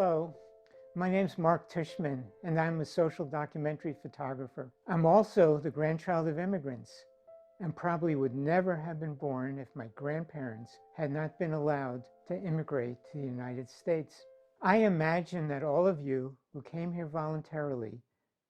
Hello, my name's Mark Tishman, and I'm a social documentary photographer. I'm also the grandchild of immigrants, and probably would never have been born if my grandparents had not been allowed to immigrate to the United States. I imagine that all of you who came here voluntarily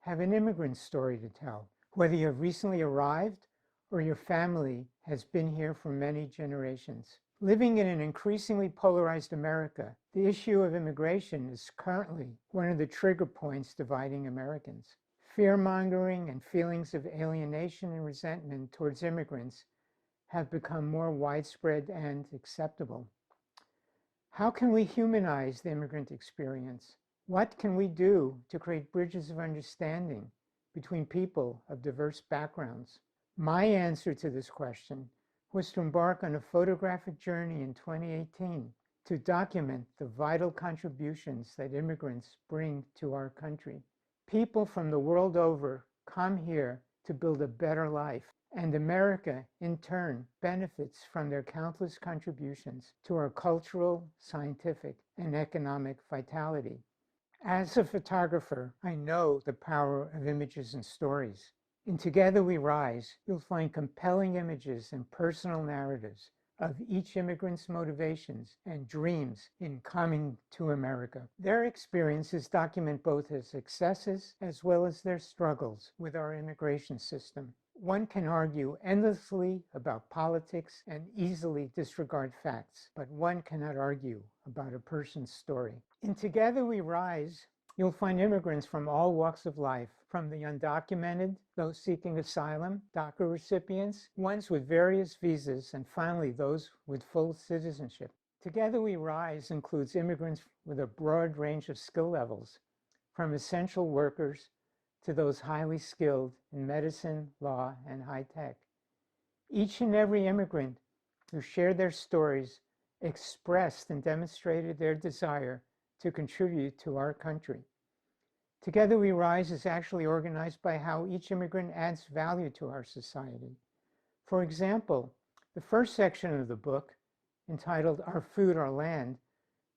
have an immigrant story to tell, whether you have recently arrived or your family has been here for many generations. Living in an increasingly polarized America, the issue of immigration is currently one of the trigger points dividing Americans. Fear-mongering and feelings of alienation and resentment towards immigrants have become more widespread and acceptable. How can we humanize the immigrant experience? What can we do to create bridges of understanding between people of diverse backgrounds? My answer to this question was to embark on a photographic journey in 2018 to document the vital contributions that immigrants bring to our country. People from the world over come here to build a better life, and America, in turn, benefits from their countless contributions to our cultural, scientific, and economic vitality. As a photographer, I know the power of images and stories. In Together We Rise, you'll find compelling images and personal narratives of each immigrant's motivations and dreams in coming to America. Their experiences document both their successes as well as their struggles with our immigration system. One can argue endlessly about politics and easily disregard facts, but one cannot argue about a person's story. In Together We Rise, you'll find immigrants from all walks of life, from the undocumented, those seeking asylum, DACA recipients, ones with various visas, and finally those with full citizenship. Together We Rise includes immigrants with a broad range of skill levels, from essential workers to those highly skilled in medicine, law, and high tech. Each and every immigrant who shared their stories expressed and demonstrated their desire to contribute to our country. Together We Rise is actually organized by how each immigrant adds value to our society. For example, the first section of the book, entitled Our Food, Our Land,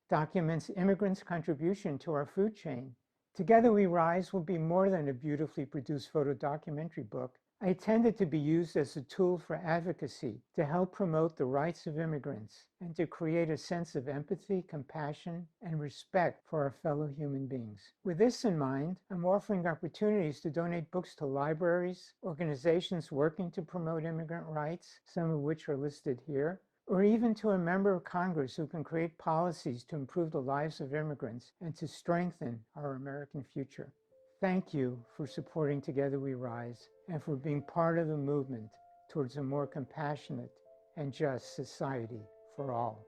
documents immigrants' contribution to our food chain. Together We Rise will be more than a beautifully produced photo documentary book. I intended to be used as a tool for advocacy to help promote the rights of immigrants and to create a sense of empathy, compassion, and respect for our fellow human beings. With this in mind, I'm offering opportunities to donate books to libraries, organizations working to promote immigrant rights, some of which are listed here, or even to a member of Congress who can create policies to improve the lives of immigrants and to strengthen our American future. Thank you for supporting Together We Rise and for being part of the movement towards a more compassionate and just society for all.